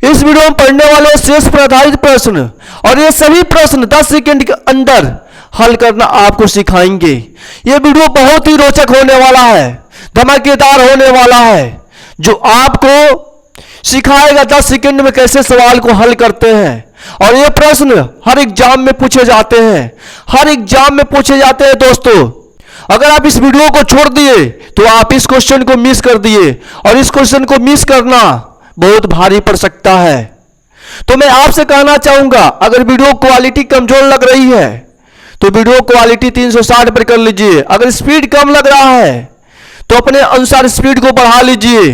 इस वीडियो में पढ़ने वाले शेष पर आधारित प्रश्न और ये सभी प्रश्न 10 सेकंड के अंदर हल करना आपको सिखाएंगे। ये वीडियो बहुत ही रोचक होने वाला है, धमाकेदार होने वाला है, जो आपको सिखाएगा 10 सेकंड में कैसे सवाल को हल करते हैं। और ये प्रश्न हर एग्जाम में पूछे जाते हैं, हर एग्जाम में पूछे जाते हैं दोस्तों। अगर आप इस वीडियो को छोड़ दिए तो आप इस क्वेश्चन को मिस कर दिए, और इस क्वेश्चन को मिस करना बहुत भारी पड़ सकता है। तो मैं आपसे कहना चाहूंगा, अगर वीडियो क्वालिटी कमजोर लग रही है तो वीडियो क्वालिटी 360 पर कर लीजिए। अगर स्पीड कम लग रहा है तो अपने अनुसार स्पीड को बढ़ा लीजिए।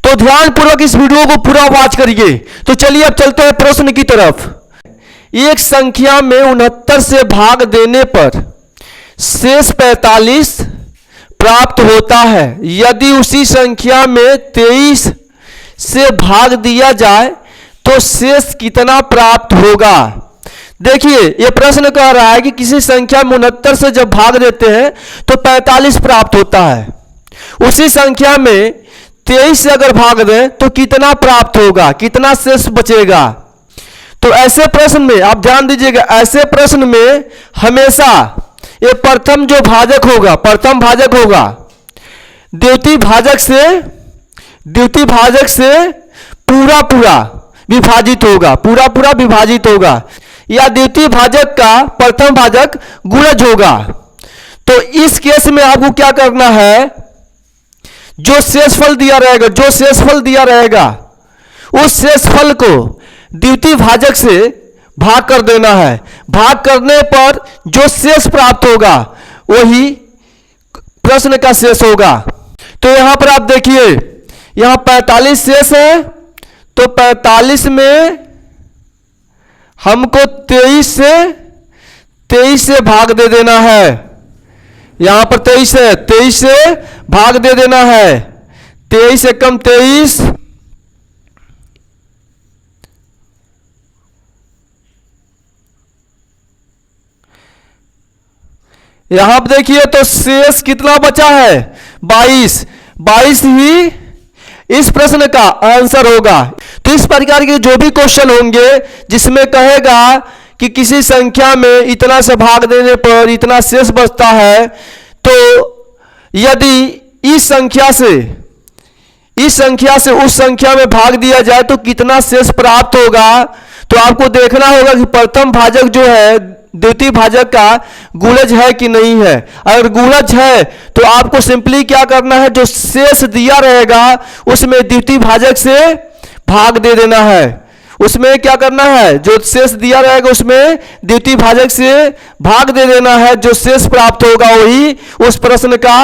तो ध्यानपूर्वक इस वीडियो को पूरा वॉच करिए। तो चलिए अब चलते हैं प्रश्न की तरफ। एक संख्या में 69 से भाग देने पर शेष 45 प्राप्त होता है। यदि उसी संख्या में 23 से भाग दिया जाए तो शेष कितना प्राप्त होगा। देखिए ये प्रश्न कह रहा है कि किसी संख्या में 69 से जब भाग देते हैं तो 45 प्राप्त होता है। उसी संख्या में 23 से अगर भाग दें तो कितना प्राप्त होगा, कितना शेष बचेगा। तो ऐसे प्रश्न में आप ध्यान दीजिएगा, ऐसे प्रश्न में हमेशा ये प्रथम जो भाजक होगा, प्रथम भाजक होगा द्वितीय भाजक से पूरा पूरा विभाजित होगा, पूरा पूरा विभाजित होगा, या द्वितीय भाजक का प्रथम भाजक गुणज होगा। तो इस केस में आपको क्या करना है, जो शेषफल दिया रहेगा उस शेषफल को द्वितीय भाजक से भाग कर देना है। भाग करने पर जो शेष प्राप्त होगा वही प्रश्न का शेष होगा। तो यहां पर आप देखिए, यहां 45 शेष है, तो 45 में हमको 23 से भाग दे देना है। यहां पर 23 है, 23 से भाग दे देना है। 23 से कम 23, यहां पर देखिए तो शेष कितना बचा है, 22 ही इस प्रश्न का आंसर होगा। तो इस प्रकार के जो भी क्वेश्चन होंगे जिसमें कहेगा कि किसी संख्या में इतना से भाग देने पर इतना शेष बचता है, तो यदि इस संख्या से उस संख्या में भाग दिया जाए तो कितना शेष प्राप्त होगा। तो आपको देखना होगा कि प्रथम भाजक जो है द्वितीय भाजक का गुणज है कि नहीं है। अगर गुणज है तो आपको सिंपली क्या करना है, जो शेष दिया रहेगा उसमें द्वितीय भाजक से भाग दे देना है। उसमें क्या करना है, जो शेष दिया रहेगा उसमें द्वितीय भाजक से भाग दे देना है। जो शेष प्राप्त होगा वही उस प्रश्न का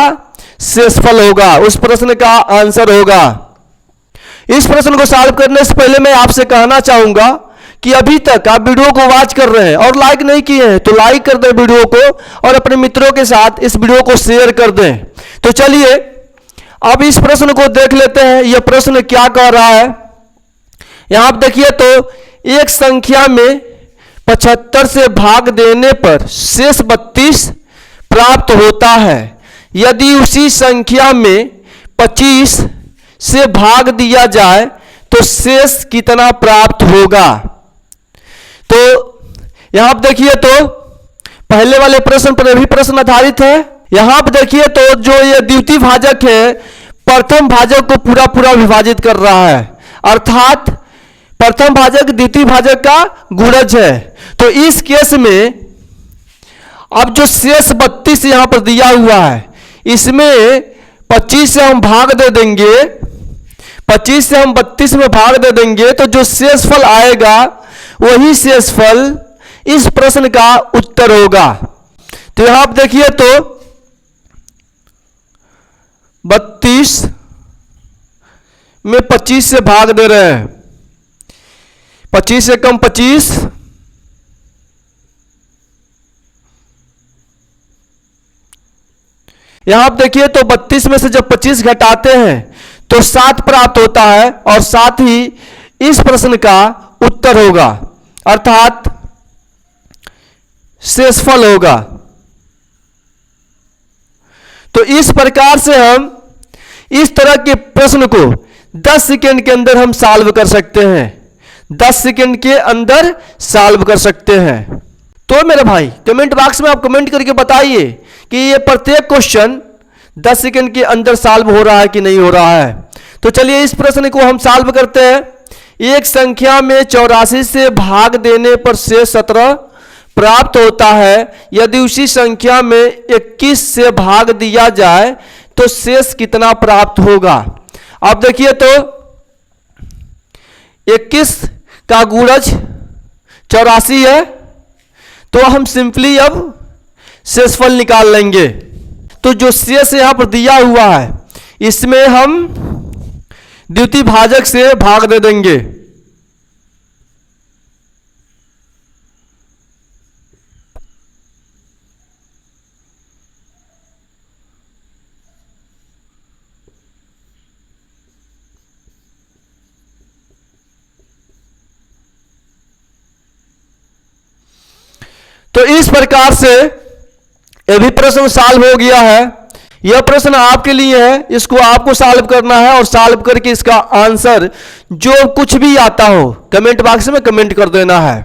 शेषफल होगा, उस प्रश्न का आंसर होगा। इस प्रश्न को सॉल्व करने से पहले मैं आपसे कहना चाहूंगा कि अभी तक आप वीडियो को वॉच कर रहे हैं और लाइक नहीं किए हैं तो लाइक कर दें वीडियो को, और अपने मित्रों के साथ इस वीडियो को शेयर कर दें। तो चलिए अब इस प्रश्न को देख लेते हैं, यह प्रश्न क्या कह रहा है। यहां आप देखिए तो एक संख्या में 75 से भाग देने पर शेष 32 प्राप्त होता है। यदि उसी संख्या में 25 से भाग दिया जाए तो शेष कितना प्राप्त होगा। तो यहां आप देखिए तो पहले वाले प्रश्न पर भी प्रश्न आधारित है। यहां पर देखिए तो जो ये द्वितीय भाजक है प्रथम भाजक को पूरा पूरा विभाजित कर रहा है, अर्थात प्रथम भाजक द्वितीय भाजक का गुणज है। तो इस केस में अब जो शेष 32 यहां पर दिया हुआ है, इसमें 25 से हम भाग दे देंगे, 25 से हम 32 में भाग दे देंगे, तो जो शेषफल आएगा वही शेषफल इस प्रश्न का उत्तर होगा। तो यहां आप देखिए तो 32 में 25 से भाग दे रहे हैं, 25 से कम 25, यहां आप देखिए तो 32 में से जब 25 घटाते हैं तो 7 प्राप्त होता है, और साथ ही इस प्रश्न का उत्तर होगा, अर्थात शेषफल होगा। तो इस प्रकार से हम इस तरह के प्रश्न को 10 सेकंड के अंदर हम सॉल्व कर सकते हैं। 10 सेकंड के अंदर सॉल्व कर सकते हैं। तो मेरे भाई कमेंट बॉक्स में आप कमेंट करके बताइए कि ये प्रत्येक क्वेश्चन 10 सेकंड के अंदर सॉल्व हो रहा है कि नहीं हो रहा है। तो चलिए इस प्रश्न को हम सॉल्व करते हैं। एक संख्या में 84 से भाग देने पर शेष 17 प्राप्त होता है। यदि उसी संख्या में 21 से भाग दिया जाए तो शेष कितना प्राप्त होगा। आप देखिए तो 21 का गुणज 84 है, तो हम सिंपली अब शेषफल निकाल लेंगे। तो जो शेष यहां पर दिया हुआ है इसमें हम द्वितीय भाजक से भाग दे देंगे। तो इस प्रकार से यह भी प्रश्न सॉल्व हो गया है। यह प्रश्न आपके लिए है, इसको आपको सॉल्व करना है और सॉल्व करके इसका आंसर जो कुछ भी आता हो कमेंट बॉक्स में कमेंट कर देना है।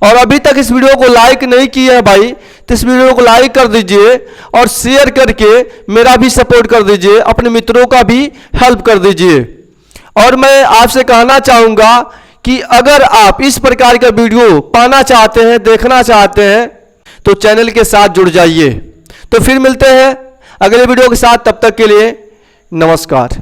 और अभी तक इस वीडियो को लाइक नहीं किया है भाई तो इस वीडियो को लाइक कर दीजिए और शेयर करके मेरा भी सपोर्ट कर दीजिए, अपने मित्रों का भी हेल्प कर दीजिए। और मैं आपसे कहना चाहूंगा कि अगर आप इस प्रकार का वीडियो पाना चाहते हैं, देखना चाहते हैं तो चैनल के साथ जुड़ जाइए। तो फिर मिलते हैं अगले वीडियो के साथ, तब तक के लिए नमस्कार।